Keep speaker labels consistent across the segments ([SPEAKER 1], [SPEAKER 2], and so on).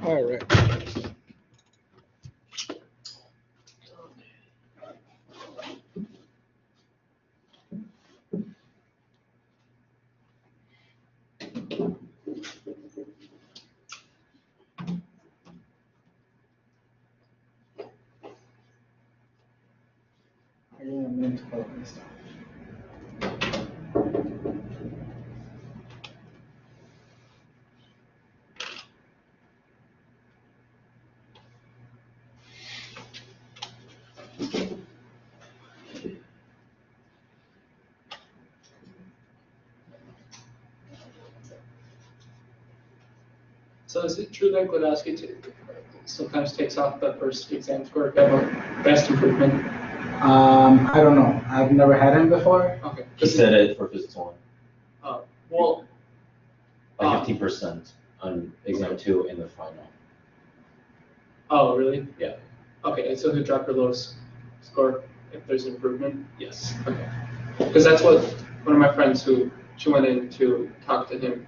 [SPEAKER 1] All right. I give you a minute to pull up this stuff.
[SPEAKER 2] So is it true that Gladowski sometimes takes off the first exam score if you have a best improvement?
[SPEAKER 1] I don't know. I've never had him before.
[SPEAKER 2] Okay.
[SPEAKER 3] He said it for physics 1.
[SPEAKER 2] Well,
[SPEAKER 3] Like 15% on exam 2 in the final.
[SPEAKER 2] oh, really? Yeah. Okay, so he'll drop your lowest score if there's improvement? Yes. Okay. Because that's what one of my friends she went in to talk to him,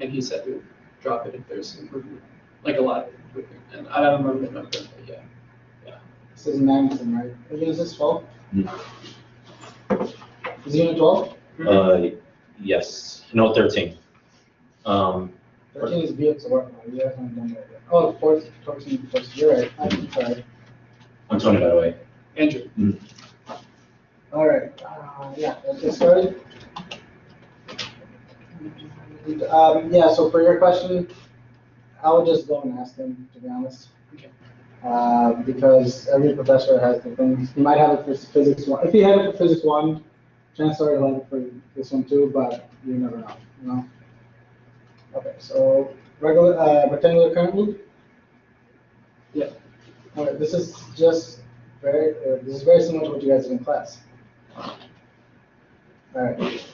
[SPEAKER 2] and he said to drop it if there's improvement, like a lot of improvement. And I don't remember the number, but yeah.
[SPEAKER 1] This is 9, right? Is this 12?
[SPEAKER 3] Mm.
[SPEAKER 1] Is he unit 12?
[SPEAKER 3] Yes. No, 13.
[SPEAKER 1] 13 is B, so what? You guys haven't done that yet. Oh, 14, 14, you're right. I'm sorry.
[SPEAKER 3] I'm Tony, by the way.
[SPEAKER 2] Andrew.
[SPEAKER 3] Mm.
[SPEAKER 1] All right. Yeah, let's get started. Yeah, so for your question, I would just go and ask him, to be honest.
[SPEAKER 2] Okay.
[SPEAKER 1] Because every professor has different. He might have it for physics 1. If he had it for physics 1, chances are he'll have it for this one too, but you never know, you know? Okay, so regular rectangular current loop.
[SPEAKER 2] Yeah.
[SPEAKER 1] All right, this is just this is very similar to what you guys did in class. All right,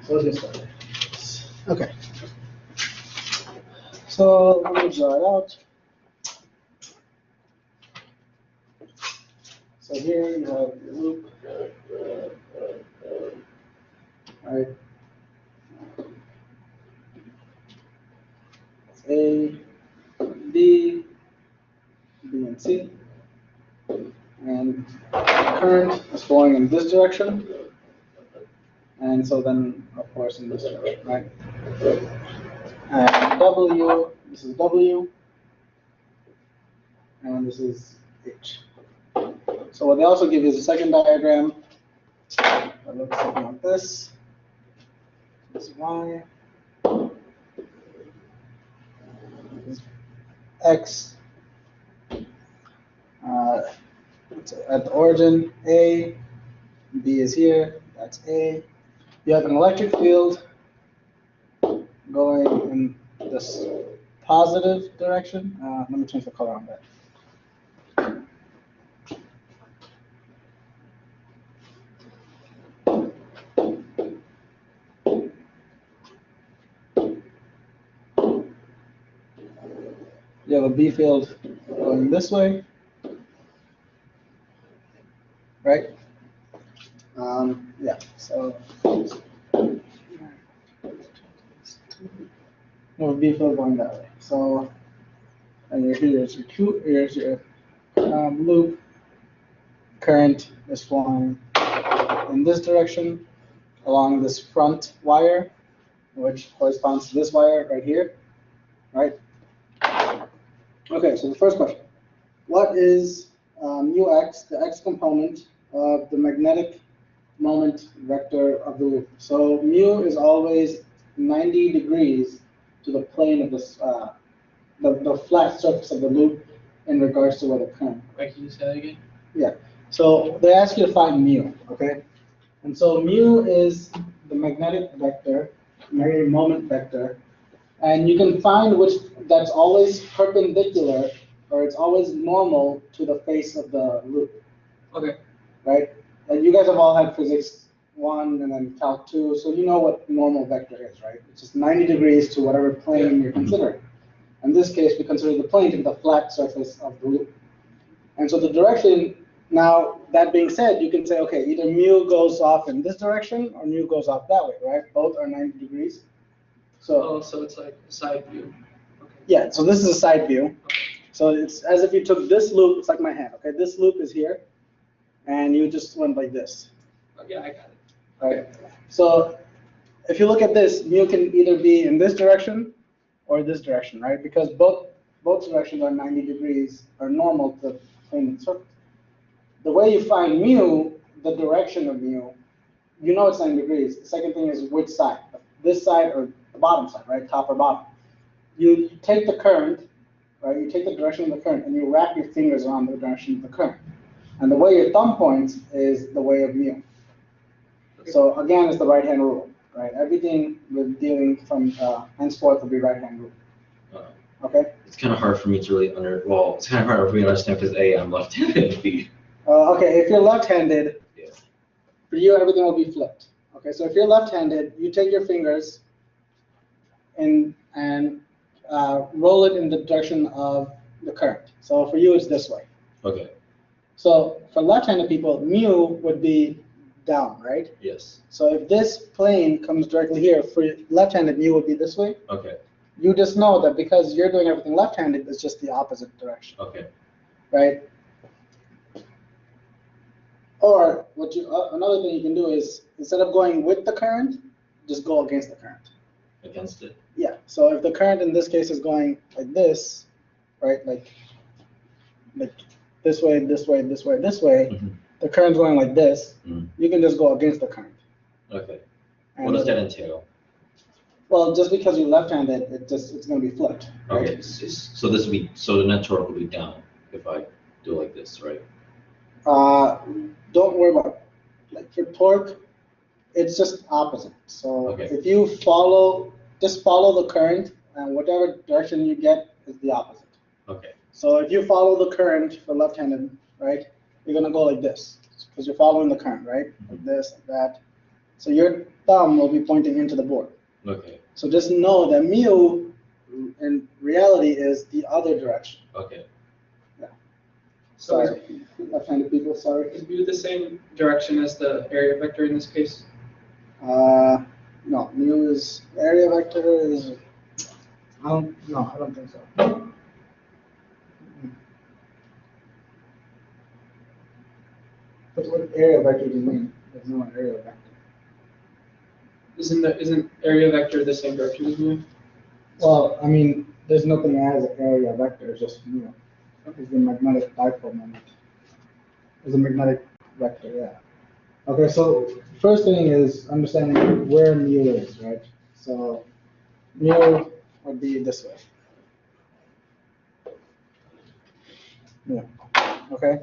[SPEAKER 1] so let's get started. Okay. So let me draw it out. So here you have your loop. All right. A, B, B and C, and current is flowing in this direction, and so then of course in this direction, right? And W, this is W, and this is H. So what they also give you is a second diagram that looks something like this. This is Y. X at the origin, A, B is here, that's A. You have an electric field going in this positive direction. Let me change the color on that. You have a B field going this way, right? Yeah, so you have a B field going that way. So, and here's your loop. Current is flowing in this direction along this front wire, which corresponds to this wire right here, right? Okay, so the first question. What is μx, the x component of the magnetic moment vector of the loop? So mu is always 90 degrees to the plane of this, the flat surface of the loop in regards to where the current.
[SPEAKER 2] Wait, can you say that again?
[SPEAKER 1] Yeah. So they ask you to find mu, okay? And so mu is the magnetic vector, magnetic moment vector, and you can find which that's always perpendicular or it's always normal to the face of the loop.
[SPEAKER 2] Okay.
[SPEAKER 1] Right? And you guys have all had physics 1 and then calc 2, so you know what normal vector is, right? It's just 90 degrees to whatever plane you're considering. In this case, we consider the plane to be the flat surface of the loop. And so the direction, now that being said, you can say, okay, either mu goes off in this direction or mu goes off that way, right? Both are 90 degrees. So,
[SPEAKER 2] oh, so it's like a side view. Okay.
[SPEAKER 1] Yeah, so this is a side view. So it's as if you took this loop, it's like my hand, okay? This loop is here, and you just went like this.
[SPEAKER 2] Oh, yeah, I got it.
[SPEAKER 1] Right. So if you look at this, mu can either be in this direction or this direction, right? Because both directions are 90 degrees, are normal to the plane of the surface. The way you find mu, the direction of mu, you know it's 90 degrees. The second thing is which side, this side or the bottom side, right? Top or bottom. You take the current, right? You take the direction of the current and you wrap your fingers around the direction of the current. And the way your thumb points is the way of mu. So again, it's the right-hand rule, right? Everything we're dealing from henceforth will be right-hand rule. Okay?
[SPEAKER 3] It's kind of hard for me to really it's kind of hard for me to understand because A, I'm left-handed, and B.
[SPEAKER 1] Okay, if you're left-handed,
[SPEAKER 3] Yeah.
[SPEAKER 1] for you, everything will be flipped. Okay, so if you're left-handed, you take your fingers and roll it in the direction of the current. So for you, it's this way.
[SPEAKER 3] Okay.
[SPEAKER 1] So for left-handed people, mu would be down, right?
[SPEAKER 3] Yes.
[SPEAKER 1] So if this plane comes directly here, for left-handed, mu would be this way.
[SPEAKER 3] Okay.
[SPEAKER 1] You just know that because you're doing everything left-handed, it's just the opposite direction.
[SPEAKER 3] Okay.
[SPEAKER 1] Right? Or another thing you can do is instead of going with the current, just go against the current.
[SPEAKER 3] Against it.
[SPEAKER 1] Yeah. So if the current in this case is going like this, right? Like this way, this way, this way, this way.
[SPEAKER 3] Mm-hmm.
[SPEAKER 1] The current's going like this.
[SPEAKER 3] Mm-hmm.
[SPEAKER 1] You can just go against the current.
[SPEAKER 3] Okay.
[SPEAKER 1] And
[SPEAKER 3] what does that entail?
[SPEAKER 1] Well, just because you're left-handed, it's going to be flipped. Right?
[SPEAKER 3] Okay. So the net torque will be down if I do like this, right?
[SPEAKER 1] Don't worry about like for torque, it's just opposite. So
[SPEAKER 3] Okay.
[SPEAKER 1] if you just follow the current, and whatever direction you get is the opposite.
[SPEAKER 3] Okay.
[SPEAKER 1] So if you follow the current for left-handed, right, you're gonna go like this because you're following the current, right? Like this, like that. So your thumb will be pointing into the board.
[SPEAKER 3] Okay.
[SPEAKER 1] So just know that mu in reality is the other direction.
[SPEAKER 3] Okay.
[SPEAKER 2] So
[SPEAKER 1] Sorry, left-handed people. Sorry.
[SPEAKER 2] is mu the same direction as the area vector in this case?
[SPEAKER 1] No, mu is area vector is. I don't think so. But what area vector do you mean? There's no area vector.
[SPEAKER 2] Isn't area vector the same direction as mu?
[SPEAKER 1] Well, I mean, there's nothing as area vector. It's just mu. It's the magnetic dipole moment. It's a magnetic vector, yeah. Okay, so first thing is understanding where mu is, right? So mu would be this way. Yeah. Okay.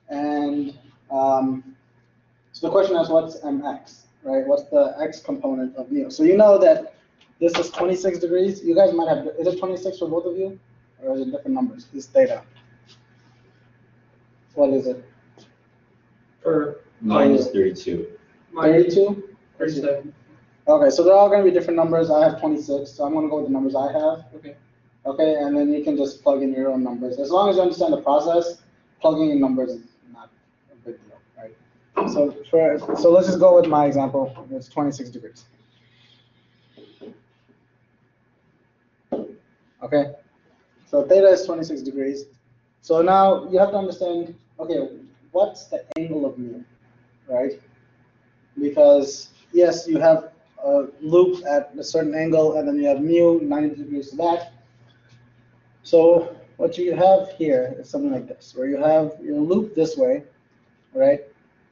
[SPEAKER 1] And so the question is, what's mx, right? What's the x component of mu? So you know that this is 26 degrees. You guys might have, is it 26 for both of you? Or is it different numbers? This theta. What is it?
[SPEAKER 2] For
[SPEAKER 3] Mine is 32.
[SPEAKER 1] 32?
[SPEAKER 2] 37.
[SPEAKER 1] Okay, so they're all going to be different numbers. I have 26, so I'm going to go with the numbers I have.
[SPEAKER 2] Okay.
[SPEAKER 1] Okay, and then you can just plug in your own numbers. As long as you understand the process, plugging in numbers is not a big deal, right? So let's just go with my example. It's 26 degrees. Okay, so theta is 26 degrees. So now you have to understand, okay, what's the angle of mu, right? Because yes, you have a loop at a certain angle, and then you have mu 90 degrees to that. So what you have here is something like this, where you have your loop this way, right?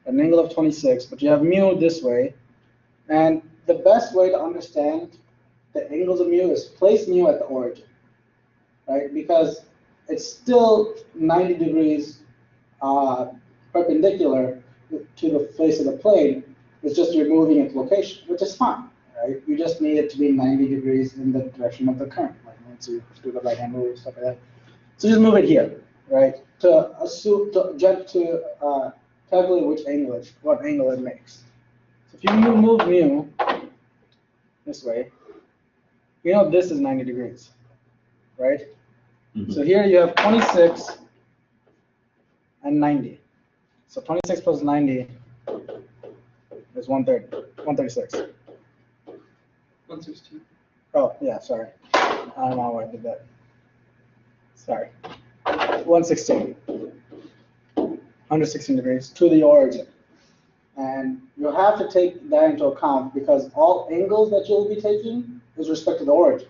[SPEAKER 1] An angle of 26, but you have mu this way. And the best way to understand the angles of mu is place mu at the origin, right? Because it's still 90 degrees perpendicular to the face of the plane. It's just you're moving its location, which is fine, right? You just need it to be 90 degrees in the direction of the current, like once you do the right-hand rule, stuff like that. So just move it here, right? To calculate what angle it makes. So if you move mu this way, you know this is 90 degrees, right?
[SPEAKER 3] Mm-hmm.
[SPEAKER 1] So here you have 26 and 90. So 26 plus 90 is 130, 136.
[SPEAKER 2] 116.
[SPEAKER 1] Oh, yeah, sorry. I don't know why I did that. Sorry. 116. 116 degrees to the origin. And you'll have to take that into account because all angles that you'll be taking is respect to the origin.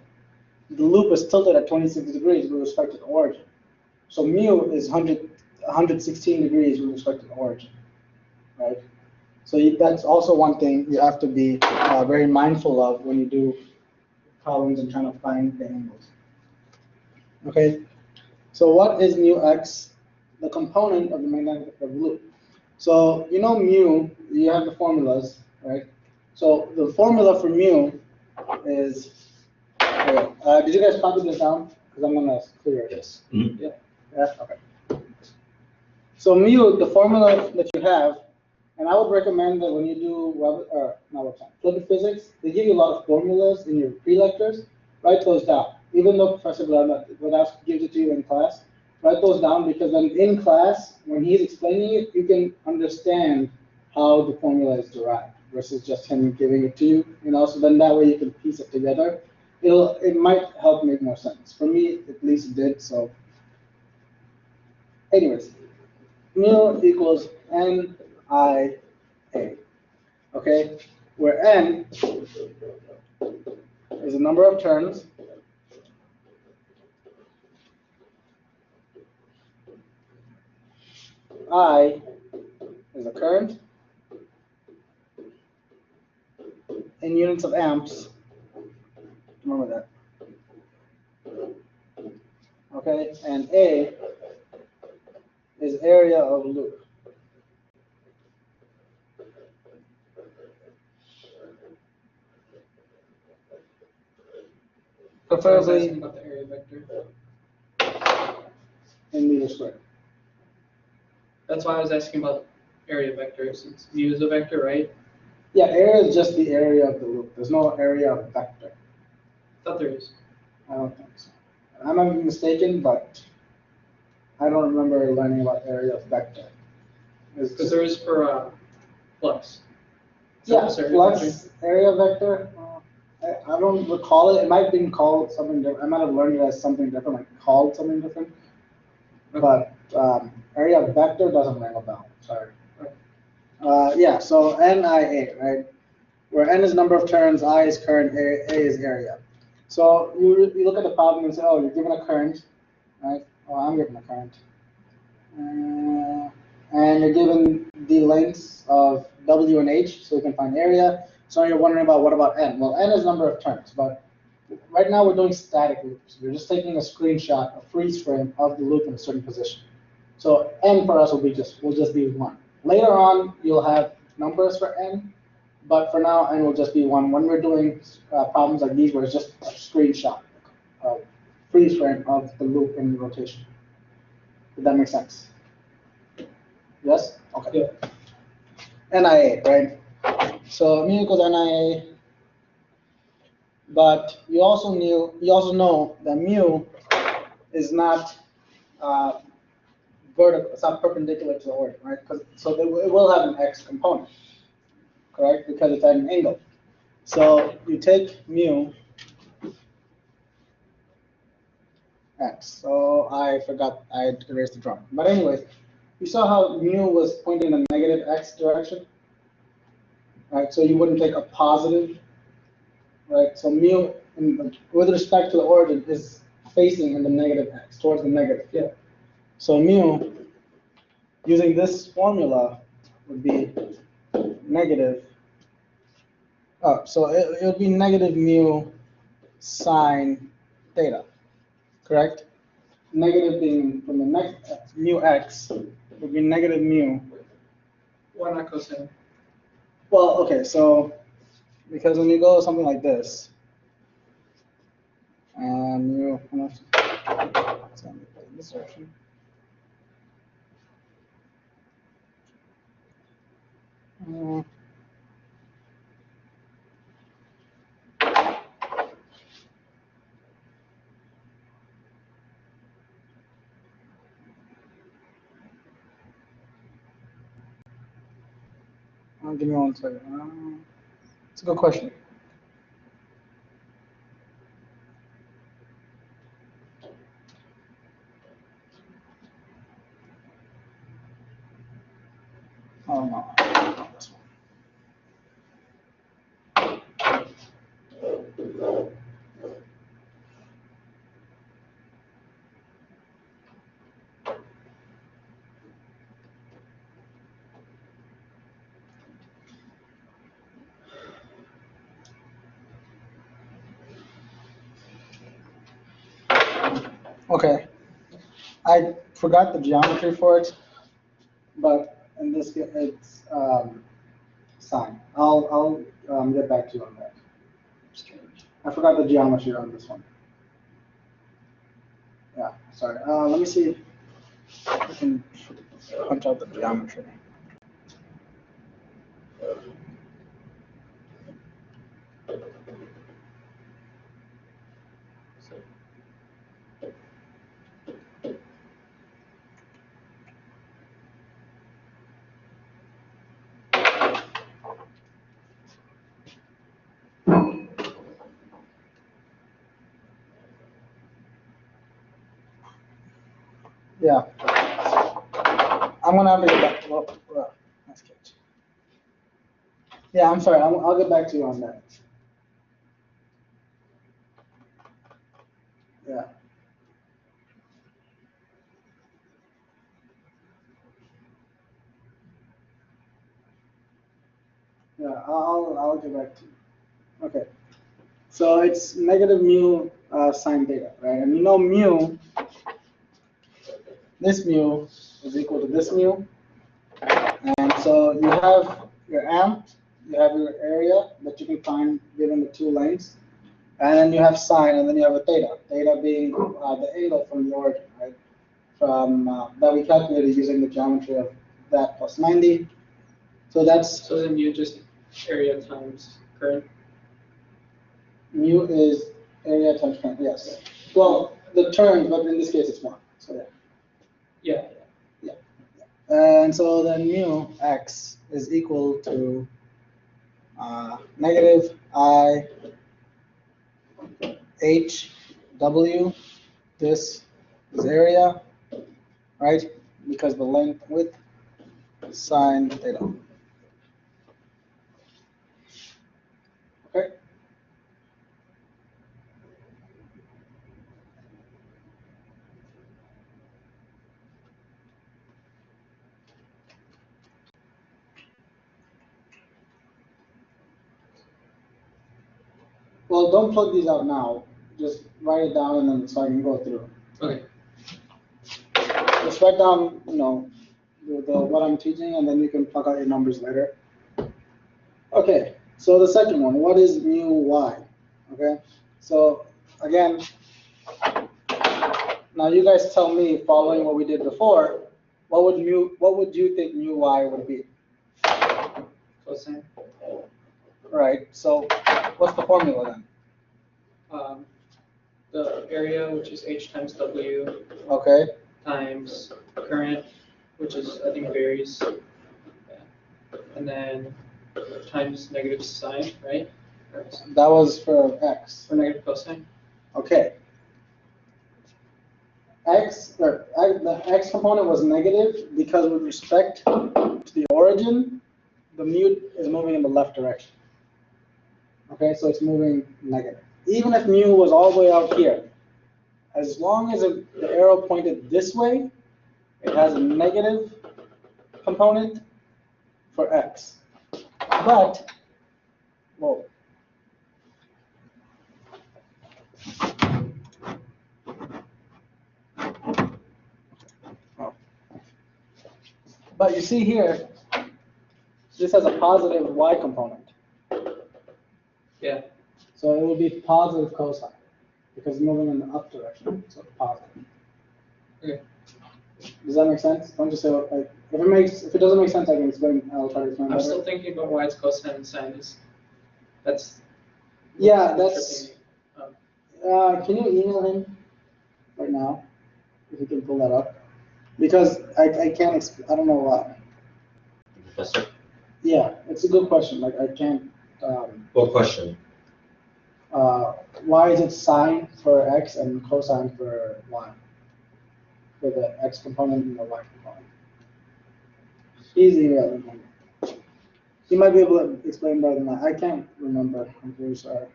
[SPEAKER 1] The loop is tilted at 26 degrees with respect to the origin. So mu is 116 degrees with respect to the origin, right? So that's also one thing you have to be very mindful of when you do problems and trying to find the angles. Okay, so what is mu x? The component of the magnetic loop. So you know mu, you have the formulas, right? So the formula for mu is, okay, did you guys copy this down? Because I'm gonna clear it.
[SPEAKER 3] Yes.
[SPEAKER 1] Yeah, yeah, okay. So mu, the formula that you have, and I would recommend that when you do fluid physics, they give you a lot of formulas in your pre-lectures. Write those down. Even though Professor Gladaf gives it to you in class, write those down because then in class, when he's explaining it, you can understand how the formula is derived versus just him giving it to you. You know, so then that way you can piece it together. It might help make more sense. For me, at least it did. So, anyways, mu equals NIA. Okay, where N is the number of turns, I is the current in units of amps. Remember that. Okay, and A is area of loop. Preferably
[SPEAKER 2] about the area vector.
[SPEAKER 1] in meters squared.
[SPEAKER 2] That's why I was asking about area vector, since mu is a vector, right?
[SPEAKER 1] Yeah, area is just the area of the loop. There's no area of vector.
[SPEAKER 2] I thought there is.
[SPEAKER 1] I don't think so. I might be mistaken, but I don't remember learning about area of vector.
[SPEAKER 2] Because there is for flux.
[SPEAKER 1] Yeah,
[SPEAKER 2] Surface area
[SPEAKER 1] flux
[SPEAKER 2] vector.
[SPEAKER 1] area vector. I don't recall it. It might have been called something different. I might have learned it as something different, like called something different. But area vector doesn't ring a bell. Sorry. Yeah, so NIA, right? Where N is number of turns, I is current, A is area. So you look at the problem and say, oh, you're given a current, right? Oh, I'm given a current. And you're given the lengths of W and H, so you can find area. So you're wondering about what about N? Well, N is number of turns, but right now we're doing static loops. We're just taking a screenshot, a freeze frame of the loop in a certain position. So N for us will just be 1. Later on, you'll have numbers for N, but for now, N will just be 1. When we're doing problems like these, where it's just a screenshot, a freeze frame of the loop in rotation. Did that make sense? Yes? Okay. Yeah. NIA, right? So mu equals NIA, but you also know that mu is not vertical, it's not perpendicular to the origin, right? So it will have an x component, correct? Because it's at an angle. So you take mu x. So I forgot, I erased the drawing. But anyways, you saw how mu was pointing in the negative x direction, right? So you wouldn't take a positive, right? So mu, with respect to the origin, is facing in the negative x, towards the negative.
[SPEAKER 2] Yeah.
[SPEAKER 1] So mu, using this formula, would be negative. So it would be negative mu sine theta, correct? Negative being from the next mu x would be negative mu.
[SPEAKER 2] Why not cosine?
[SPEAKER 1] Well, okay, so because when you go something like this, mu, this direction. Give me 1 second. It's a good question. Oh no, not this one. Okay, I forgot the geometry for it, but in this case, it's sine. I'll get back to you on that. I forgot the geometry on this one. Yeah, sorry. Let me see if I can punch out the geometry. Yeah. I'm gonna have to get back. Well, nice catch. Yeah, I'm sorry. I'll get back to you on that. Yeah. Yeah, I'll get back to you. Okay. So it's negative mu sine theta, right? And you know mu, this mu is equal to this mu. And so you have your amp, you have your area that you can find given the two lengths. And then you have sine, and then you have a theta. Theta being the angle from the origin, right? From that we calculated using the geometry of that plus 90. So that's
[SPEAKER 2] So then you just area times current.
[SPEAKER 1] mu is area times current. Yes. Well, the term, but in this case it's one. So yeah.
[SPEAKER 2] Yeah.
[SPEAKER 1] And so then mu x is equal to negative I h w. This is area, right? Because the length width sine theta. Okay. Well, don't plug these out now. Just write it down and then so I can go through.
[SPEAKER 2] Okay.
[SPEAKER 1] Just write down, what I'm teaching, and then you can plug out your numbers later. Okay. So the second one, what is mu y? Okay. So again, now you guys tell me, following what we did before, what would you think mu y would be?
[SPEAKER 2] Cosine.
[SPEAKER 1] Right. So what's the formula then?
[SPEAKER 2] The area, which is h times w,
[SPEAKER 1] Okay.
[SPEAKER 2] times current, which is, I think, varies. Yeah. And then times negative sine, right?
[SPEAKER 1] That was for x.
[SPEAKER 2] Or negative cosine.
[SPEAKER 1] Okay. The x component was negative because with respect to the origin, the mu is moving in the left direction. Okay, so it's moving negative. Even if mu was all the way out here, as long as the arrow pointed this way, it has a negative component for x. But, whoa. But you see here, this has a positive y component.
[SPEAKER 2] Yeah.
[SPEAKER 1] So it will be positive cosine because it's moving in the up direction, so it's positive.
[SPEAKER 2] Okay.
[SPEAKER 1] Does that make sense? Don't just say like if it doesn't make sense, I can explain. I'll try to explain
[SPEAKER 2] I'm
[SPEAKER 1] better.
[SPEAKER 2] still thinking about why it's cosine and sine is. That's.
[SPEAKER 1] Yeah, that's.
[SPEAKER 2] tripping.
[SPEAKER 1] Can you email him right now if you can pull that up? Because I can't. I don't know why.
[SPEAKER 3] Professor?
[SPEAKER 1] Yeah, it's a good question. Like I can't.
[SPEAKER 3] What question?
[SPEAKER 1] Why is it sine for x and cosine for y? For the x component and the y component. Easy to remember. You might be able to explain better than that. I can't remember. I'm very sorry.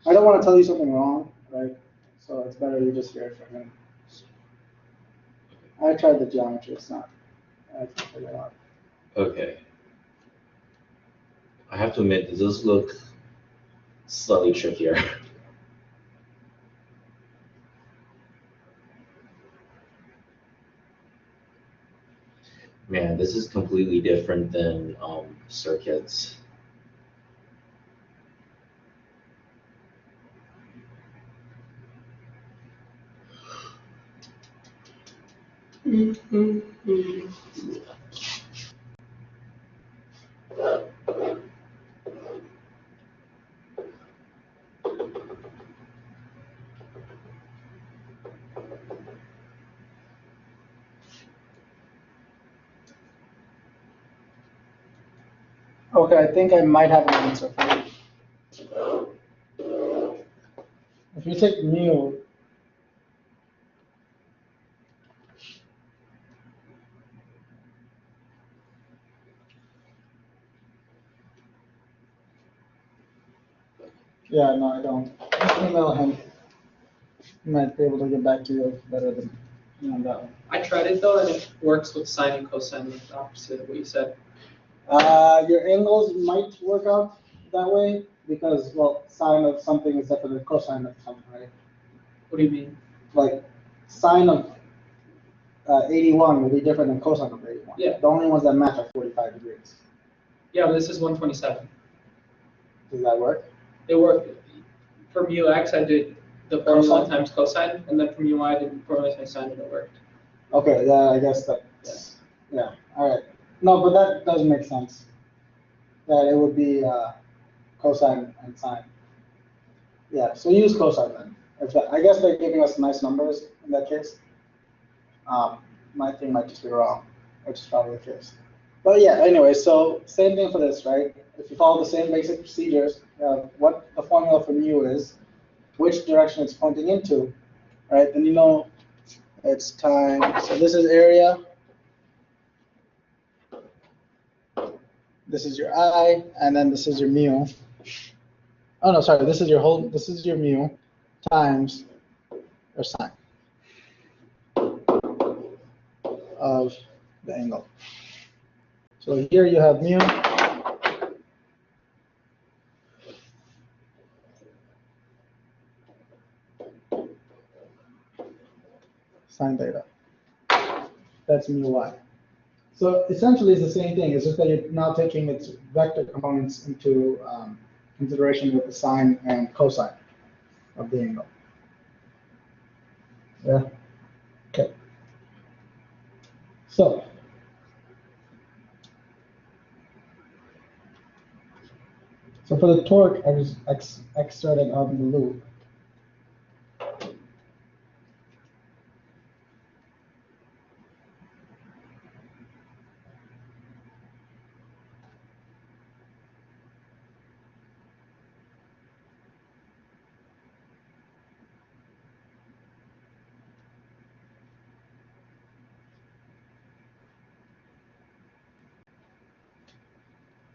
[SPEAKER 1] I don't want to tell you something wrong, right? So it's better you just hear it from him. I tried the geometry. It's not. I can't figure it out.
[SPEAKER 3] Okay. I have to admit, this does look slightly trickier. Man, this is completely different than circuits.
[SPEAKER 1] Okay, I think I might have an answer for you. If you take mu, yeah, no, I don't. Just email him. He might be able to get back to you better than me on that one.
[SPEAKER 2] I tried it though, and it works with sine and cosine, the opposite of what you said.
[SPEAKER 1] Your angles might work out that way because, well, sine of something is different than cosine of something, right?
[SPEAKER 2] What do you mean?
[SPEAKER 1] Like sine of 81 will be different than cosine of 81.
[SPEAKER 2] Yeah.
[SPEAKER 1] The only ones that match are 45 degrees.
[SPEAKER 2] Yeah, but this is 127.
[SPEAKER 1] Does that work?
[SPEAKER 2] It worked. For mu x, I did the formula
[SPEAKER 1] Cosine?
[SPEAKER 2] times cosine, and then for mu y, I did formula times sine, and it worked.
[SPEAKER 1] Okay, yeah, I guess that's, yeah, all right. No, but that does make sense. That it would be cosine and sine. Yeah, so use cosine then. If that, I guess they're giving us nice numbers in that case. My thing might just be wrong, which is probably the case. But yeah, anyway, so same thing for this, right? If you follow the same basic procedures, what the formula for mu is, which direction it's pointing into, right? Then you know it's time. So this is area. This is your I, and then this is your mu. Oh no, sorry. This is your mu times your sine of the angle. So here you have mu. Sine theta. That's mu y. So essentially it's the same thing. It's just that you're now taking its vector components into consideration with the sine and cosine of the angle. Yeah. Okay. So for the torque, I just exerted out in the loop.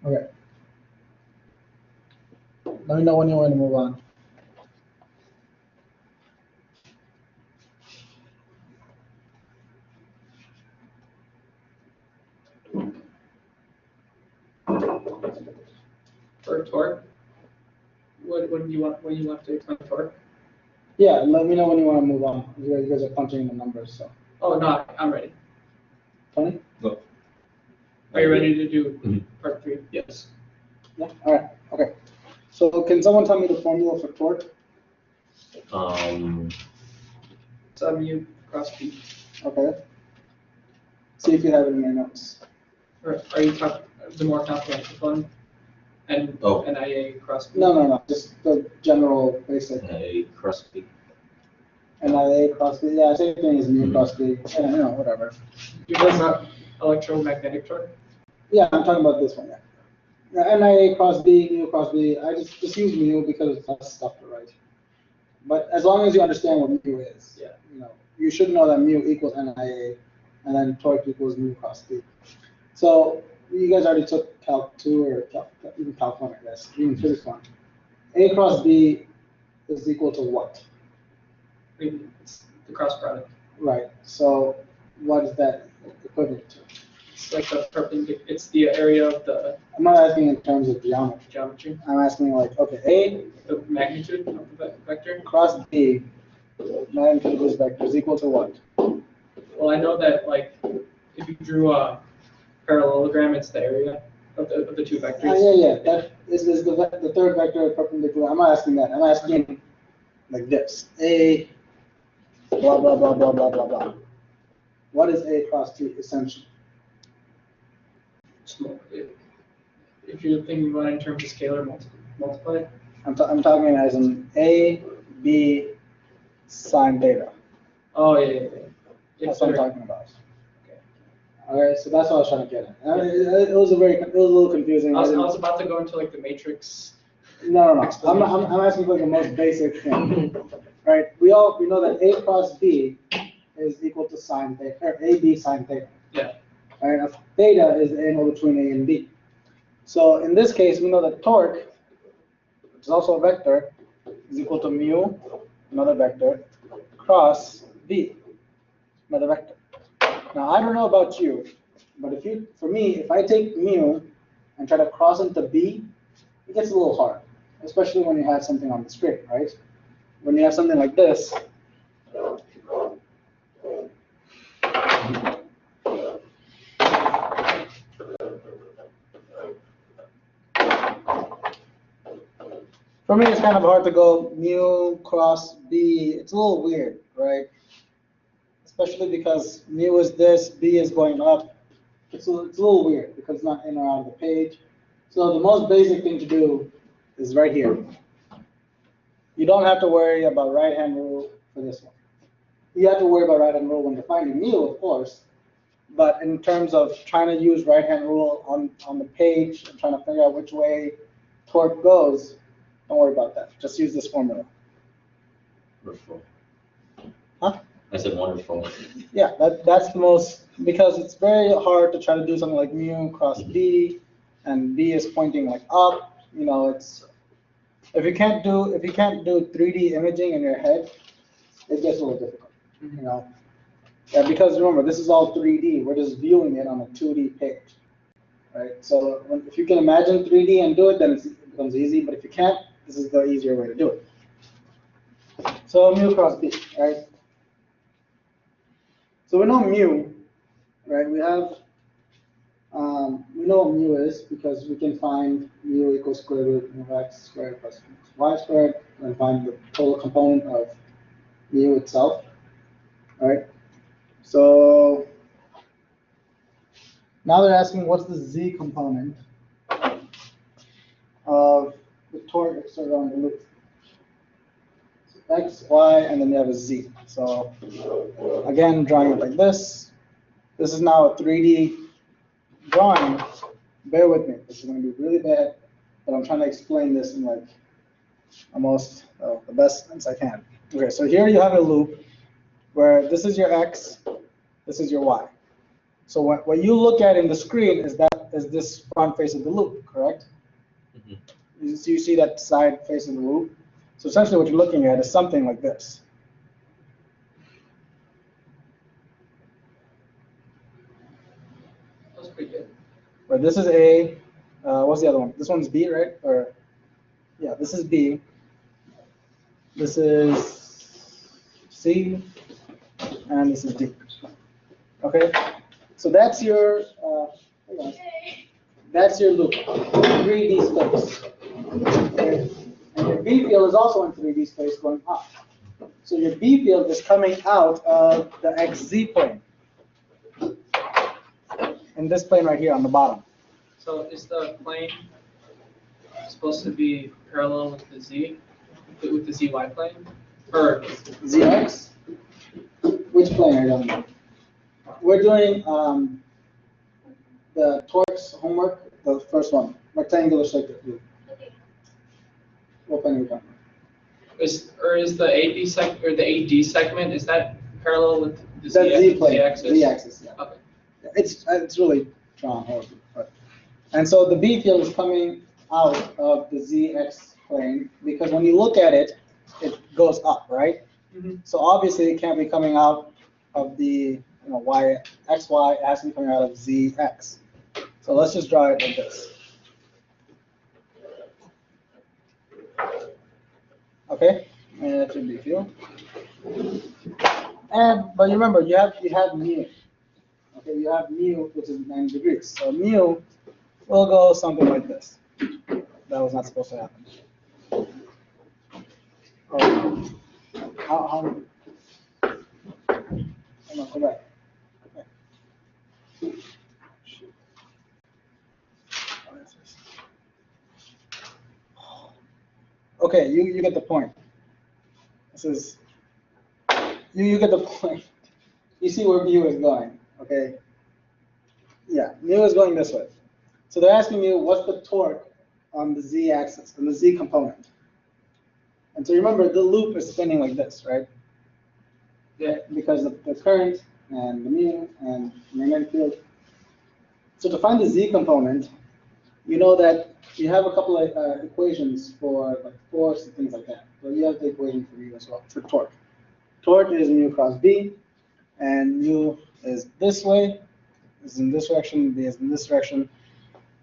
[SPEAKER 1] Okay. Let me know when you want to move on.
[SPEAKER 2] For torque, what do you want to explain torque?
[SPEAKER 1] Yeah, let me know when you want to move on. You guys are punching in the numbers, so.
[SPEAKER 2] Oh no, I'm ready.
[SPEAKER 1] Tony?
[SPEAKER 3] Go.
[SPEAKER 2] Are you ready to do
[SPEAKER 3] Mhm.
[SPEAKER 2] part 3? Yes.
[SPEAKER 1] Yeah. All right. Okay. So can someone tell me the formula for torque?
[SPEAKER 2] It's mu cross b.
[SPEAKER 1] Okay. See if you have it in your notes.
[SPEAKER 2] Or are you talking the more comprehensive one? And
[SPEAKER 3] Oh.
[SPEAKER 2] NIA cross b?
[SPEAKER 1] No. Just the general basic.
[SPEAKER 3] A cross B.
[SPEAKER 1] NIA cross B. Yeah, same thing as mu cross B. Yeah, whatever.
[SPEAKER 2] You're talking about electromagnetic torque?
[SPEAKER 1] Yeah, I'm talking about this one. Yeah. NIA cross B, mu cross B. I just use mu because it's less stuff to write. But as long as you understand what mu is, you should know that mu equals NIA, and then torque equals mu cross B. So you guys already took Calc 2 or even Calc 1, I guess, even Physics 1. A cross B is equal to what?
[SPEAKER 2] It's the cross product.
[SPEAKER 1] Right. So what is that equivalent to?
[SPEAKER 2] It's like the perpendicular. It's the area of the
[SPEAKER 1] I'm not asking in terms of geometry.
[SPEAKER 2] geometry,
[SPEAKER 1] I'm asking like, okay, A
[SPEAKER 2] the magnitude of the vector.
[SPEAKER 1] cross B, magnitude of this vector is equal to what?
[SPEAKER 2] Well, I know that like if you drew a parallelogram, it's the area of the two vectors.
[SPEAKER 1] Yeah. That is the third vector perpendicular. I'm not asking that. I'm asking like this. A blah blah blah blah blah blah blah. What is A cross B essentially?
[SPEAKER 2] Small. If you're thinking about it in terms of scalar multiply.
[SPEAKER 1] I'm talking as an A B sine theta.
[SPEAKER 2] Oh yeah.
[SPEAKER 1] That's what I'm talking about.
[SPEAKER 2] Okay.
[SPEAKER 1] All right, so that's what I was trying to get at. I mean, it was a little confusing.
[SPEAKER 2] I was about to go into like the matrix.
[SPEAKER 1] No. I'm asking for the most basic thing, right? We know that A cross B is equal to sine theta, or AB sine theta.
[SPEAKER 2] Yeah.
[SPEAKER 1] All right, theta is the angle between A and B. So in this case, we know that torque, which is also a vector, is equal to mu, another vector, cross B, another vector. Now I don't know about you, but for me, if I take mu and try to cross into B, it gets a little hard, especially when you have something on the screen, right? When you have something like this, for me, it's kind of hard to go mu cross B. It's a little weird, right? Especially because mu is this, B is going up. It's a little weird because it's not in or out of the page. So the most basic thing to do is right here. You don't have to worry about right-hand rule for this one. You have to worry about right-hand rule when you're finding mu, of course. But in terms of trying to use right-hand rule on the page and trying to figure out which way torque goes, don't worry about that. Just use this formula.
[SPEAKER 3] Wonderful.
[SPEAKER 1] Huh?
[SPEAKER 3] I said wonderful.
[SPEAKER 1] Yeah, that's the most, because it's very hard to try to do something like mu cross B, and B is pointing like up. You know, it's if you can't do 3D imaging in your head, it gets a little difficult. You know, yeah, because remember this is all 3D. We're just viewing it on a 2D page, right? So if you can imagine 3D and do it, then it becomes easy. But if you can't, this is the easier way to do it. So mu cross B, right? So we know mu, right? We know what mu is because we can find mu equals square root of x squared plus y squared and find the total component of mu itself, right? So now they're asking what's the z component of the torque exerted on the loop. So x, y, and then you have a z. So again, drawing it like this. This is now a 3D drawing. Bear with me. This is going to be really bad, but I'm trying to explain this in like almost the best sense I can. Okay, so here you have a loop where this is your x, this is your y. So what you look at in the screen is this front face of the loop, correct? Mm-hmm. You see that side face of the loop. So essentially what you're looking at is something like this.
[SPEAKER 2] That's pretty good.
[SPEAKER 1] But this is A. What's the other one? This one's B, right? Or yeah, this is B. This is C, and this is D. Okay, so that's your loop, 3D space. Okay. And your B field is also in 3D space going up. So your B field is coming out of the XZ plane. In this plane right here on the bottom.
[SPEAKER 2] So is the plane supposed to be parallel with the z, with the zy plane, or
[SPEAKER 1] ZX? Which plane are you talking about? We're doing the torques homework, the first one, rectangular circuit loop. What plane are you talking about?
[SPEAKER 2] is the AD segment, is that parallel with the
[SPEAKER 1] That's Z plane,
[SPEAKER 2] z-axis?
[SPEAKER 1] Z-axis, yeah.
[SPEAKER 2] Okay.
[SPEAKER 1] It's really drawn horribly. But, and so the B field is coming out of the ZX plane because when you look at it, it goes up, right?
[SPEAKER 2] Mhm.
[SPEAKER 1] So obviously it can't be coming out of the y, xy, it has to be coming out of zx. So let's just draw it like this. Okay, and that's your B field. And but remember, you have mu. Okay, you have mu, which is 90 degrees. So mu will go something like this. That was not supposed to happen. Oh, how? Hold on, go back. Okay. Shoot. What is this? Okay, you get the point. This is you get the point. You see where mu is going, okay? Yeah, mu is going this way. So they're asking you what's the torque on the z-axis, on the z component. And so remember, the loop is spinning like this, right?
[SPEAKER 2] Yeah.
[SPEAKER 1] Because of the current and the mu and the magnetic field. So to find the z component, you know that you have a couple of equations for like force and things like that. So you have the equation for mu as well, for torque. Torque is mu cross B, and mu is this way, is in this direction, B is in this direction,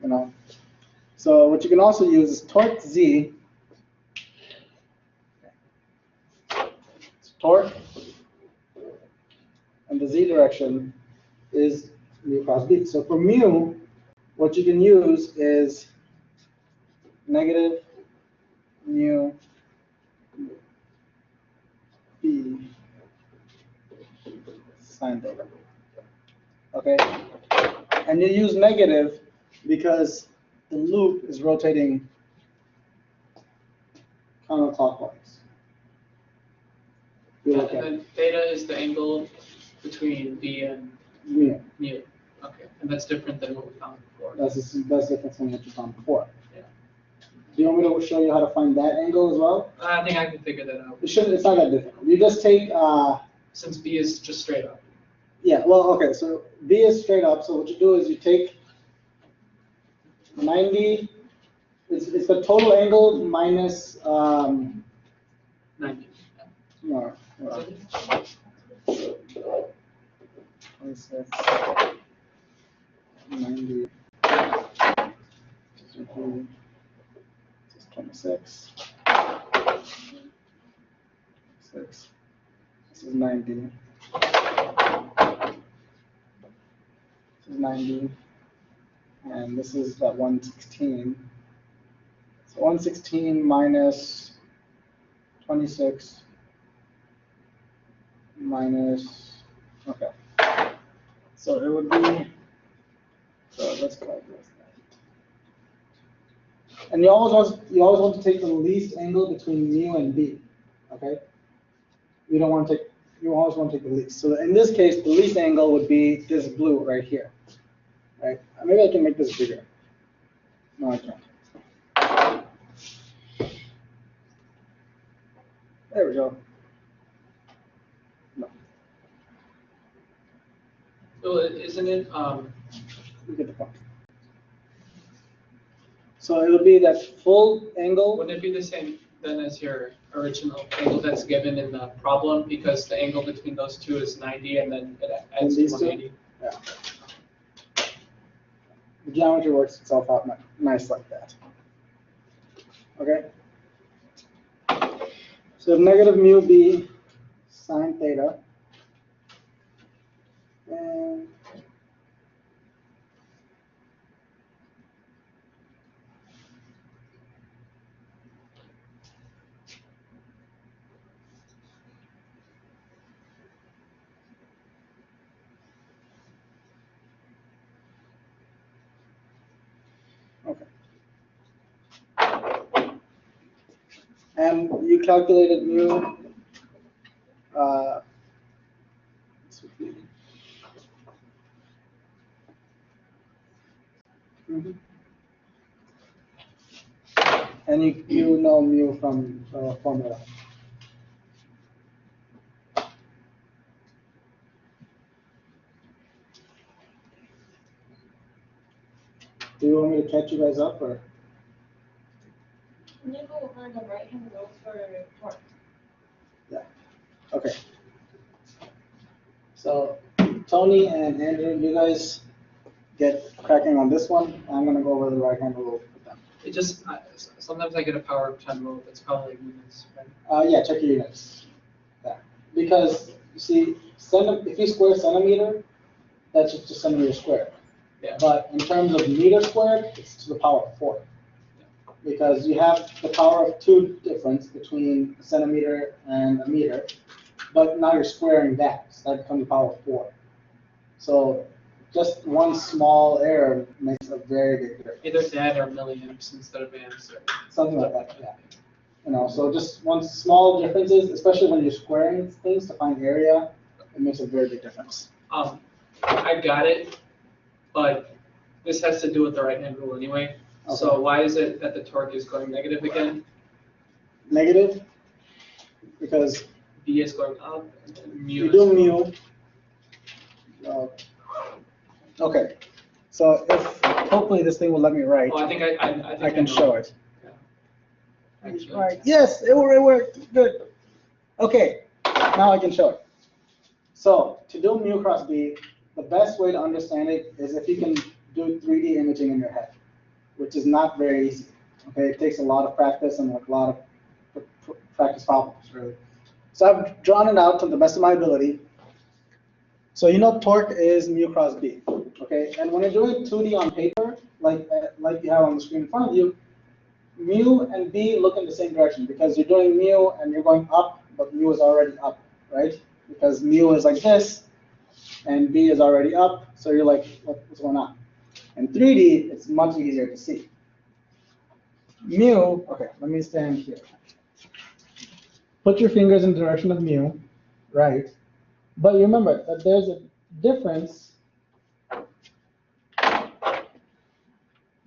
[SPEAKER 1] you know. So what you can also use is torque Z. Torque and the Z direction is mu cross B. So for mu, what you can use is negative mu B sine theta. Okay? And you use negative because the loop is rotating counterclockwise. You
[SPEAKER 2] And
[SPEAKER 1] look at
[SPEAKER 2] then theta is the angle between B and
[SPEAKER 1] mu.
[SPEAKER 2] mu. Okay, and that's different than what we found before.
[SPEAKER 1] That's different from what you found before.
[SPEAKER 2] Yeah.
[SPEAKER 1] Do you want me to show you how to find that angle as well?
[SPEAKER 2] I think I can figure that out.
[SPEAKER 1] It's not that difficult. You just take,
[SPEAKER 2] Since B is just straight up.
[SPEAKER 1] yeah, well, okay, so B is straight up. So what you do is you take 90, it's the total angle minus,
[SPEAKER 2] 90.
[SPEAKER 1] no,
[SPEAKER 2] Is it?
[SPEAKER 1] 26, 90, 26, 6, this is 90, this is 90, and this is that 116. So 116 minus 26 minus, okay. So it would be, so let's calculate that. And you always want to take the least angle between mu and b, okay? You always want to take the least. So in this case, the least angle would be this blue right here, right? Maybe I can make this bigger. No, I can't. There we go. No,
[SPEAKER 2] So isn't it,
[SPEAKER 1] you get the point. So it would be that full angle.
[SPEAKER 2] wouldn't it be the same then as your original angle that's given in the problem? Because the angle between those two is 90 and then it adds to
[SPEAKER 1] these two?
[SPEAKER 2] 180.
[SPEAKER 1] Yeah. The geometry works itself out nice like that. Okay? So negative mu b sine theta. And okay. And you calculated mu. This would be, mhm. And you know mu from formula. Do you want me to catch you guys up or?
[SPEAKER 4] Can you go over the right-hand rule for torque?
[SPEAKER 1] Okay. So Tony and Andrew, you guys get cracking on this one. I'm gonna go over the right-hand rule with them.
[SPEAKER 2] It just, sometimes I get a power of 10 rule that's probably like units, right?
[SPEAKER 1] Yeah, check your units. Yeah, because you see, if you square centimeter, that's just a centimeter squared.
[SPEAKER 2] Yeah.
[SPEAKER 1] But in terms of meter squared, it's to the power of 4. Because you have the power of 2 difference between a centimeter and a meter, but now you're squaring that, so that becomes the power of 4. So just one small error makes a very big difference.
[SPEAKER 2] Either that or milliamps instead of amps. Or
[SPEAKER 1] Something like that, yeah. You know, so just one small differences, especially when you're squaring things to find area, it makes a very big difference.
[SPEAKER 2] I got it, but this has to do with the right-hand rule anyway.
[SPEAKER 1] Okay.
[SPEAKER 2] So why is it that the torque is going negative again?
[SPEAKER 1] Negative, because
[SPEAKER 2] B is going up, and then mu
[SPEAKER 1] you
[SPEAKER 2] is
[SPEAKER 1] do mu. Okay, so if hopefully this thing will let me write,
[SPEAKER 2] Oh, I think
[SPEAKER 1] I can show it.
[SPEAKER 2] Yeah. Actually.
[SPEAKER 1] Right. Yes, it worked. Good. Okay, now I can show it. So to do mu cross B, the best way to understand it is if you can do 3D imaging in your head, which is not very easy. Okay, it takes a lot of practice and a lot of practice problems, really. So I've drawn it out to the best of my ability. So you know torque is mu cross B, okay? And when you're doing 2D on paper, like you have on the screen in front of you, mu and B look in the same direction because you're doing mu and you're going up, but mu is already up, right? Because mu is like this, and B is already up, so you're like, what's going on? In 3D, it's much easier to see. Mu, okay, let me stand here. Put your fingers in the direction of mu, right? But remember that there's a difference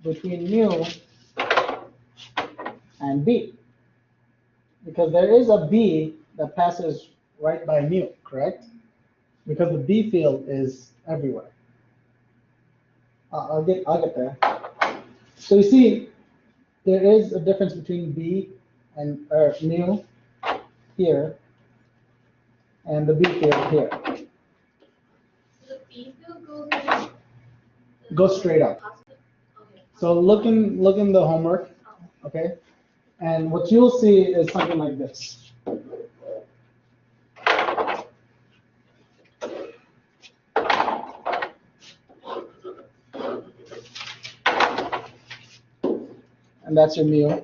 [SPEAKER 1] between mu and B. Because there is a B that passes right by mu, correct? Because the B field is everywhere. I'll get there. So you see, there is a difference between B and mu here and the B field here.
[SPEAKER 4] So the B field goes in.
[SPEAKER 1] Go straight up.
[SPEAKER 4] Okay.
[SPEAKER 1] So look in the homework, okay? And what you'll see is something like this. And that's your mu.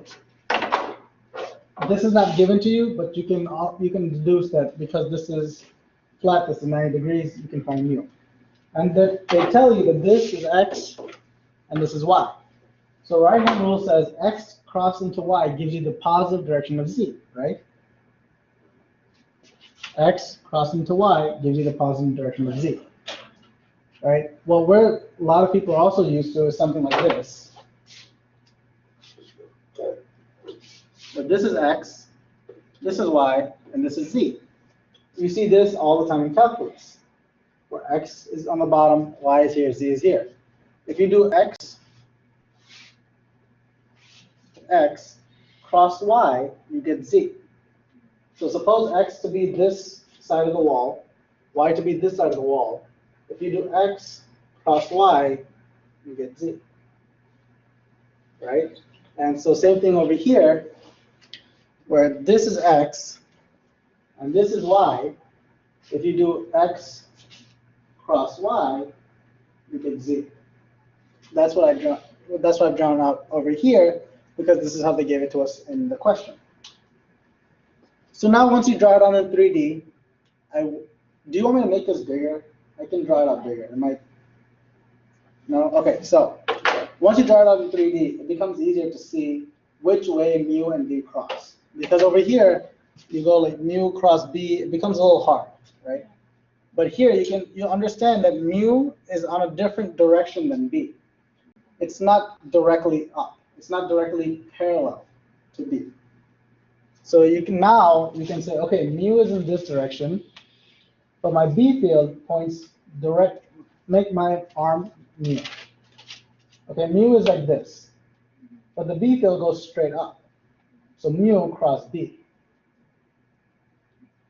[SPEAKER 1] This is not given to you, but you can deduce that because this is flat, this is 90 degrees, you can find mu. And they tell you that this is x and this is y. So right-hand rule says x crossed into y gives you the positive direction of z, right? X crossed into y gives you the positive direction of z, right? Well, where a lot of people are also used to is something like this. But this is x, this is y, and this is z. You see this all the time in calculus, where x is on the bottom, y is here, z is here. If you do x cross y, you get z. So suppose x to be this side of the wall, y to be this side of the wall. If you do x cross y, you get z, right? And so same thing over here, where this is x and this is y. If you do x cross y, you get z. That's what I've drawn out over here, because this is how they gave it to us in the question. So now once you draw it on in 3D, do you want me to make this bigger? I can draw it out bigger. It might. No? Okay, so once you draw it out in 3D, it becomes easier to see which way mu and b cross. Because over here, you go like mu cross b, it becomes a little hard, right? But here you understand that mu is on a different direction than b. It's not directly up. It's not directly parallel to b. So you can say, okay, mu is in this direction, but my b field points direct, make my arm mu. Okay, mu is like this, but the B field goes straight up. So mu cross B.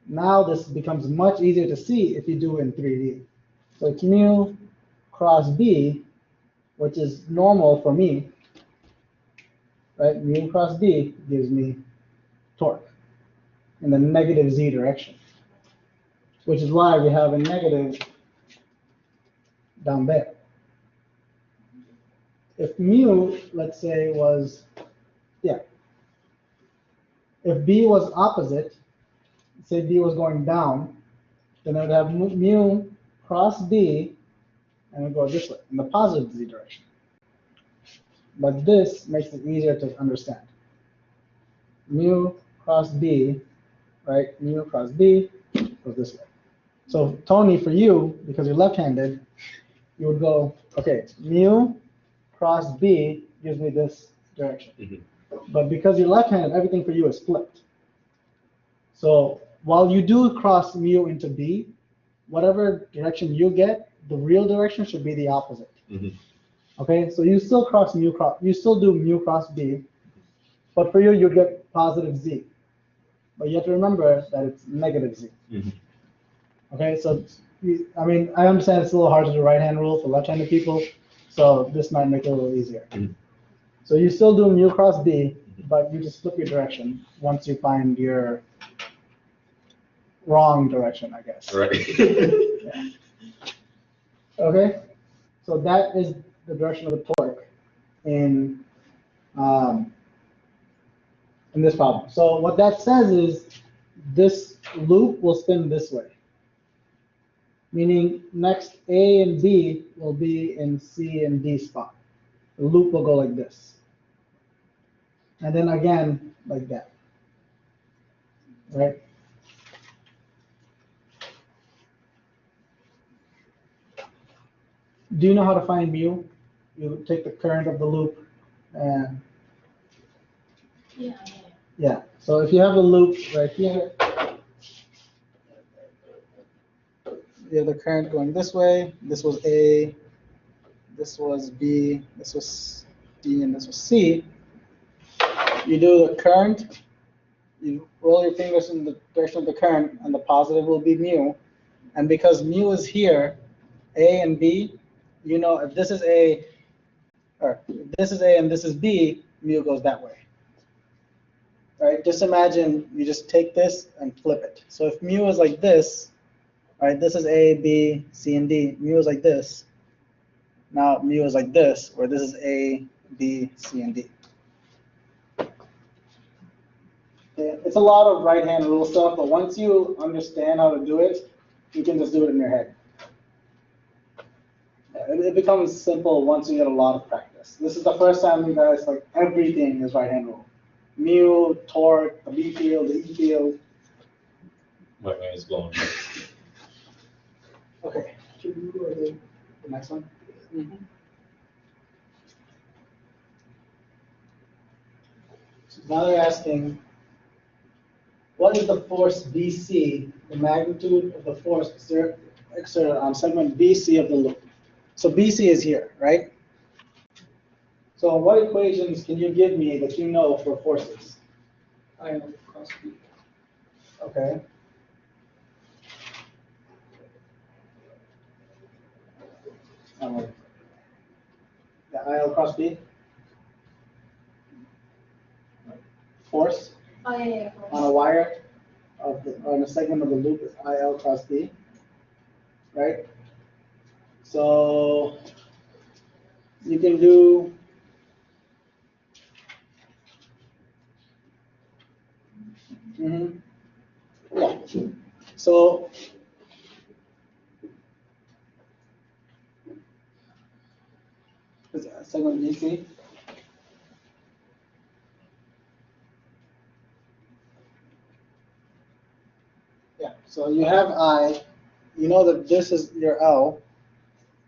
[SPEAKER 1] Now this becomes much easier to see if you do in 3D. So it's mu cross B, which is normal for me, right? Mu cross B gives me torque in the negative Z direction, which is why we have a negative down there. If mu, let's say, was, yeah, if B was opposite, say B was going down, then I would have mu cross B, and it would go this way, in the positive Z direction. But this makes it easier to understand. Mu cross B, right? Mu cross B goes this way. So Tony, for you, because you're left-handed, you would go, okay, mu cross B gives me this direction. But because you're left-handed, everything for you is flipped. So while you do cross mu into B, whatever direction you get, the real direction should be the opposite. Okay, so you still cross mu cross, you still do mu cross B, but for you, you get positive Z. But you have to remember that it's negative Z. Okay, so I mean, I understand it's a little hard to do right-hand rule for left-handed people, so this might make it a little easier. So you still do mu cross B, but you just flip your direction once you find your wrong direction, I guess.
[SPEAKER 3] Right.
[SPEAKER 1] Yeah. Okay, so that is the direction of the torque in this problem. So what that says is this loop will spin this way, meaning next A and B will be in C and D spot. The loop will go like this, and then again like that, right? Do you know how to find mu? You take the current of the loop and
[SPEAKER 4] Yeah.
[SPEAKER 1] yeah. So if you have a loop right here, you have the current going this way. This was A, this was B, this was D, and this was C. You do the current, you roll your fingers in the direction of the current, and the positive will be mu. And because mu is here, A and B, you know if this is A, or if this is A and this is B, mu goes that way. Right? Just imagine you just take this and flip it. So if mu is like this, right, this is A, B, C, and D, mu is like this. Now mu is like this, where this is A, B, C, and D. Yeah, it's a lot of right-hand rule stuff, but once you understand how to do it, you can just do it in your head. Yeah, it becomes simple once you get a lot of practice. This is the first time you guys, like, everything is right-hand rule. Mu, torque, the B field, the E field.
[SPEAKER 3] My mind is blown.
[SPEAKER 1] Okay, should we go to the next one? So now they're asking, what is the force BC, the magnitude of the force exerted on segment BC of the loop? So BC is here, right? So what equations can you give me that you know for forces?
[SPEAKER 2] I cross B.
[SPEAKER 1] Okay. The IL cross B? Force
[SPEAKER 4] Oh, yeah.
[SPEAKER 1] on a wire on a segment of the loop is IL cross B, right? So you can do yeah. So is that segment BC? Yeah. So you have I. You know that this is your L,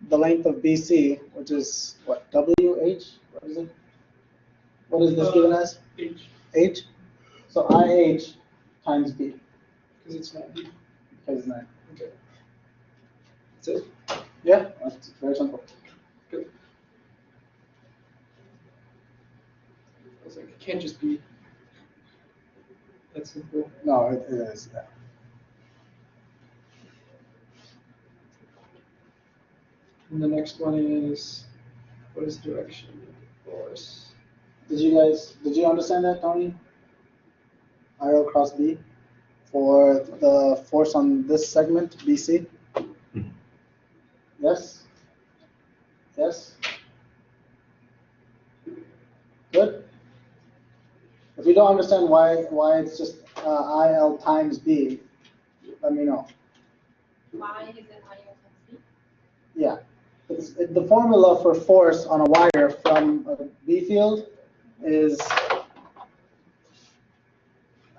[SPEAKER 1] the length of BC, which is what, WH? What is it? What is this given as?
[SPEAKER 2] H,
[SPEAKER 1] H? So IH times B,
[SPEAKER 2] because it's not B.
[SPEAKER 1] because it's 9.
[SPEAKER 2] Okay. That's it?
[SPEAKER 1] Yeah, that's very simple.
[SPEAKER 2] Good. can't just be that simple.
[SPEAKER 1] No, it is. Yeah.
[SPEAKER 2] And the next one is, what is the direction of the force?
[SPEAKER 1] Did you understand that, Tony? IL cross B for the force on this segment, BC? Yes? Yes? Good? If you don't understand why it's just IL times B, let me know.
[SPEAKER 4] Why is it IL times B?
[SPEAKER 1] Yeah. The formula for force on a wire from a B field is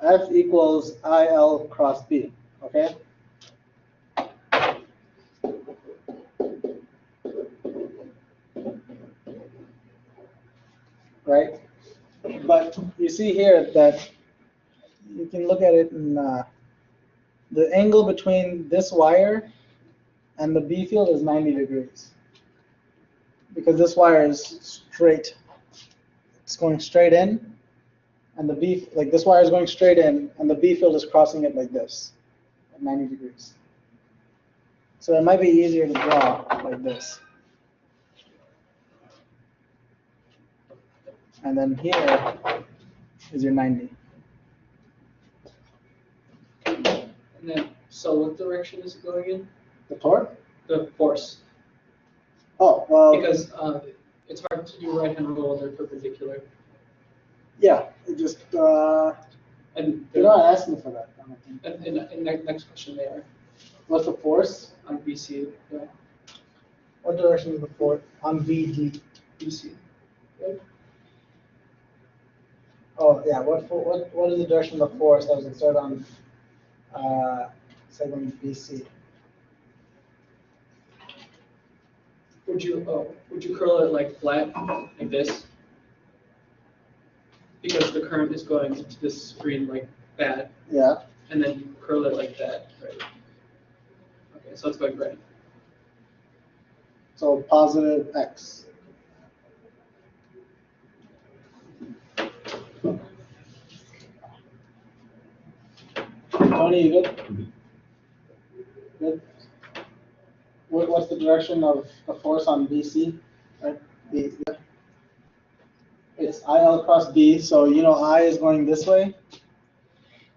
[SPEAKER 1] F equals IL cross B, okay? Right? But you see here that you can look at it in the angle between this wire and the B field is 90 degrees. Because this wire is straight. It's going straight in, and the B, like this wire is going straight in, and the B field is crossing it like this, at 90 degrees. So it might be easier to draw like this. And then here is your 90.
[SPEAKER 2] And then, so what direction is it going in?
[SPEAKER 1] The torque?
[SPEAKER 2] The force.
[SPEAKER 1] Oh, well,
[SPEAKER 2] Because it's hard to do right-hand rule when they're perpendicular.
[SPEAKER 1] yeah, it just,
[SPEAKER 2] And
[SPEAKER 1] you're not asking for that. I don't think.
[SPEAKER 2] and the next question there
[SPEAKER 1] What's the force?
[SPEAKER 2] on BC, yeah,
[SPEAKER 1] What direction is the force on BD?
[SPEAKER 2] BC. Right?
[SPEAKER 1] Oh, yeah, what is the direction of the force that was exerted on segment BC?
[SPEAKER 2] Would you curl it like flat, like this? Because the current is going into this screen like that,
[SPEAKER 1] Yeah,
[SPEAKER 2] and then you curl it like that, right? Okay, so it's going right.
[SPEAKER 1] so positive X. Tony, you good? Good. What's the direction of the force on BC? Right? B, yeah. It's IL cross B, so you know I is going this way.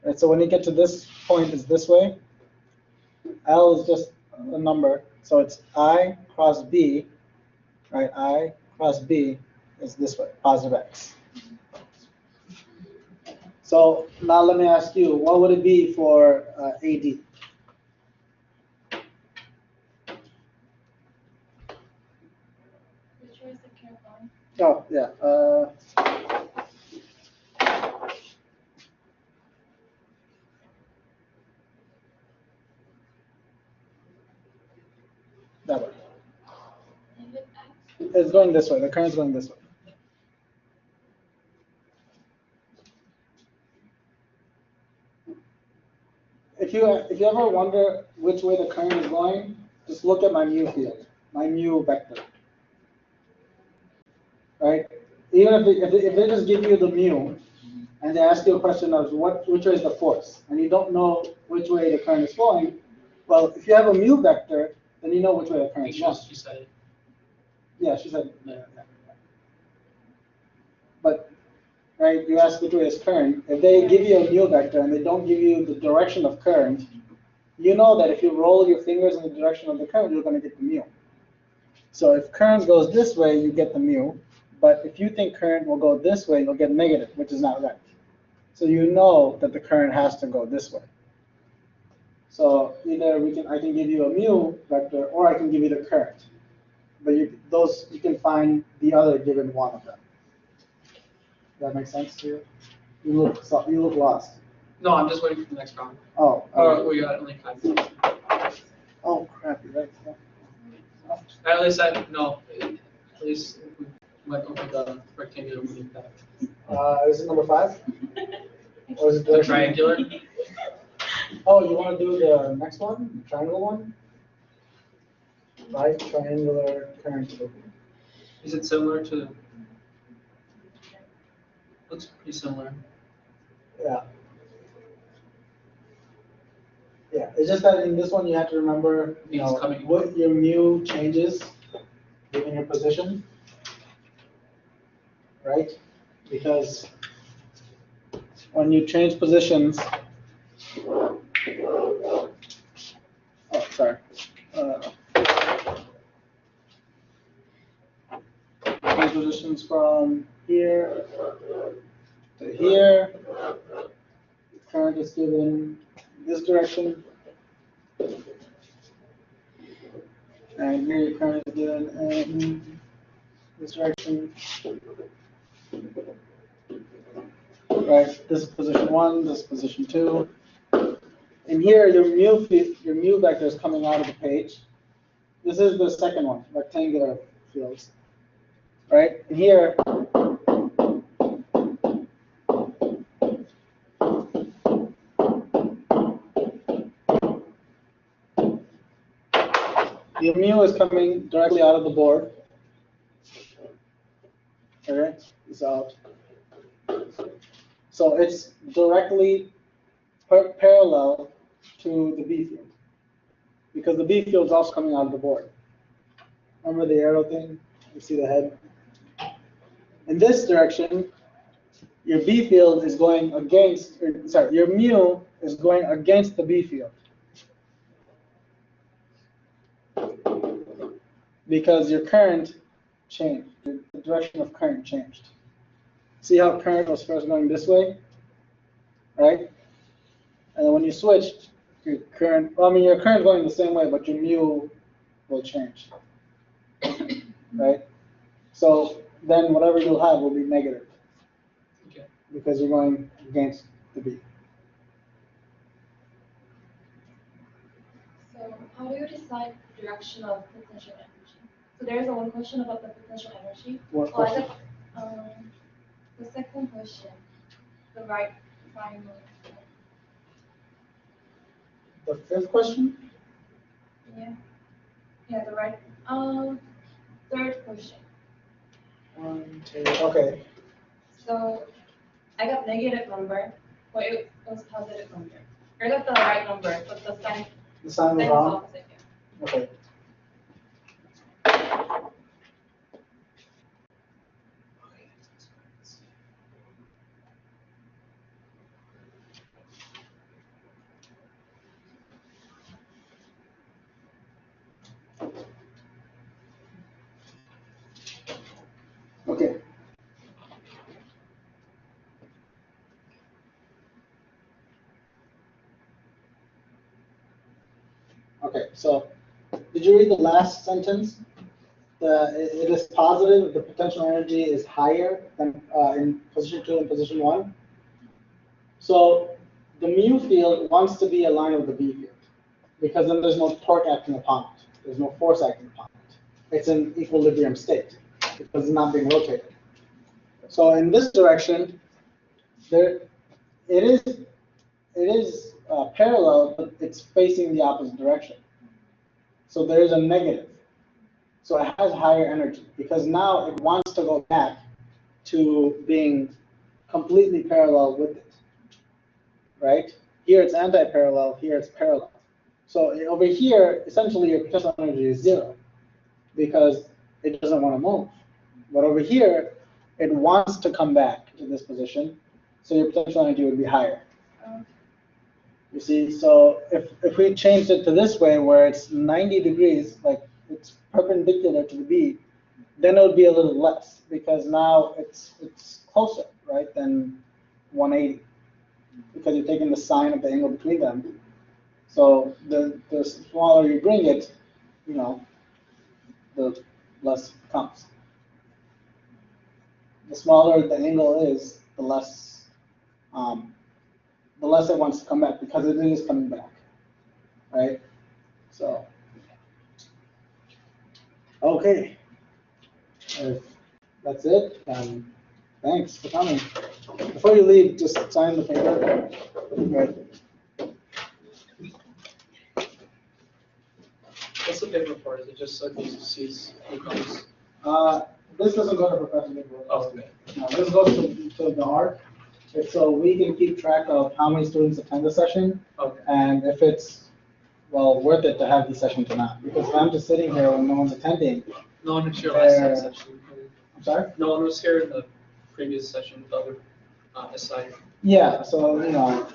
[SPEAKER 1] Right, so when you get to this point, it's this way. L is just a number, so it's I cross B, right? I cross B is this way, positive X. So now let me ask you, what would it be for AD?
[SPEAKER 4] Which way is the current going?
[SPEAKER 1] Oh, yeah. That way.
[SPEAKER 4] Is it X?
[SPEAKER 1] It's going this way. The current's going this way. If you ever wonder which way the current is going, just look at my mu field, my mu vector. Right? Even if they just give you the mu, and they ask you a question of which way is the force, and you don't know which way the current is flowing, well, if you have a mu vector, then you know which way the
[SPEAKER 2] I
[SPEAKER 1] current
[SPEAKER 2] think
[SPEAKER 1] is going.
[SPEAKER 2] she said it.
[SPEAKER 1] Yeah, she said. Yeah. But right, you ask which way is current. If they give you a mu vector and they don't give you the direction of current, you know that if you roll your fingers in the direction of the current, you're going to get the mu. So if current goes this way, you get the mu. But if you think current will go this way, you'll get negative, which is not right. So you know that the current has to go this way. So either I can give you a mu vector, or I can give you the current. But you can find the other given one of them. Does that make sense to you? You look lost.
[SPEAKER 2] No, I'm just waiting for the next round.
[SPEAKER 1] Oh.
[SPEAKER 2] Oh, we got only 5 minutes.
[SPEAKER 1] Oh crap! You're right.
[SPEAKER 2] At least at least we went over the rectangular moving that.
[SPEAKER 1] Is it number 5? Or is it
[SPEAKER 2] The triangular?
[SPEAKER 1] Oh, you want to do the next one, the triangle one? Right, triangular current loop.
[SPEAKER 2] Is it similar to? Looks pretty similar.
[SPEAKER 1] Yeah. Yeah, it's just that in this one you have to remember, you
[SPEAKER 2] He's
[SPEAKER 1] know,
[SPEAKER 2] coming.
[SPEAKER 1] what your mu changes given your position, right? Because when you change positions, oh, sorry. Change positions from here to here. Current is given this direction. And here your current is given in this direction. Right, this is position 1, this is position 2. And here your mu vector is coming out of the page. This is the second one, rectangular fields. Right, and here your mu is coming directly out of the board. Okay, it's out. So it's directly parallel to the B field, because the B field is also coming out of the board. Remember the arrow thing? You see the head? In this direction, your B field is going against, your mu is going against the B field. Because your current changed, the direction of current changed. See how current was first going this way, right? And then when you switch, your current, well, I mean, your current going the same way, but your mu will change, right? So then whatever you'll have will be negative.
[SPEAKER 2] Okay.
[SPEAKER 1] Because you're going against the B.
[SPEAKER 4] So how do you decide the direction of potential energy? So there is one question about the potential energy.
[SPEAKER 1] What
[SPEAKER 4] Well,
[SPEAKER 1] question?
[SPEAKER 4] The second question, the right final.
[SPEAKER 1] The fifth question?
[SPEAKER 4] Yeah. Yeah, the right. Third question.
[SPEAKER 1] 1, 2, okay.
[SPEAKER 4] So I got negative number, but it was positive number. I got the right number, but the sign
[SPEAKER 1] The sign was
[SPEAKER 4] is
[SPEAKER 1] wrong?
[SPEAKER 4] opposite. Yeah.
[SPEAKER 1] Okay. Okay. Okay, so did you read the last sentence? It is positive, the potential energy is higher than in position 2 and position 1. So the mu field wants to be aligned with the B field, because then there's no torque acting upon it. There's no force acting upon it. It's in equilibrium state because it's not being rotated. So in this direction, it is parallel, but it's facing the opposite direction. So there is a negative. So it has higher energy because now it wants to go back to being completely parallel with it, right? Here it's anti-parallel, here it's parallel. So over here, essentially your potential energy is 0 because it doesn't want to move. But over here, it wants to come back to this position, so your potential energy would be higher. You see, so if we changed it to this way where it's 90 degrees, like it's perpendicular to the B, then it would be a little less because now it's closer, right, than 180 because you're taking the sine of the angle between them. So the smaller you bring it, you know, the less it comes. The smaller the angle is, the less it wants to come back because it is coming back, right? So, okay, if that's it, then thanks for coming. Before you leave, just sign the paper. Right.
[SPEAKER 2] What's the paper for? Is it just so he sees who comes?
[SPEAKER 1] This doesn't go to professional.
[SPEAKER 2] Oh, okay.
[SPEAKER 1] Now, this goes to the ARC. It's so we can keep track of how many students attend the session
[SPEAKER 2] Okay.
[SPEAKER 1] and if it's, well, worth it to have the session or not. Because if I'm just sitting here when no one's attending,
[SPEAKER 2] No one was here last session.
[SPEAKER 1] I'm sorry?
[SPEAKER 2] No one was here in the previous session with other SI.
[SPEAKER 1] Yeah, so,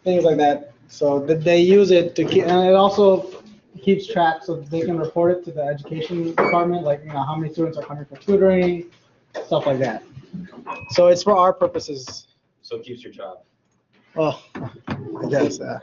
[SPEAKER 1] things like that. So that they use it to keep, and it also keeps track so they can report it to the education department, like, how many students are coming for tutoring, stuff like that. So it's for our purposes.
[SPEAKER 3] So it keeps your job.
[SPEAKER 1] Oh, I guess, yeah.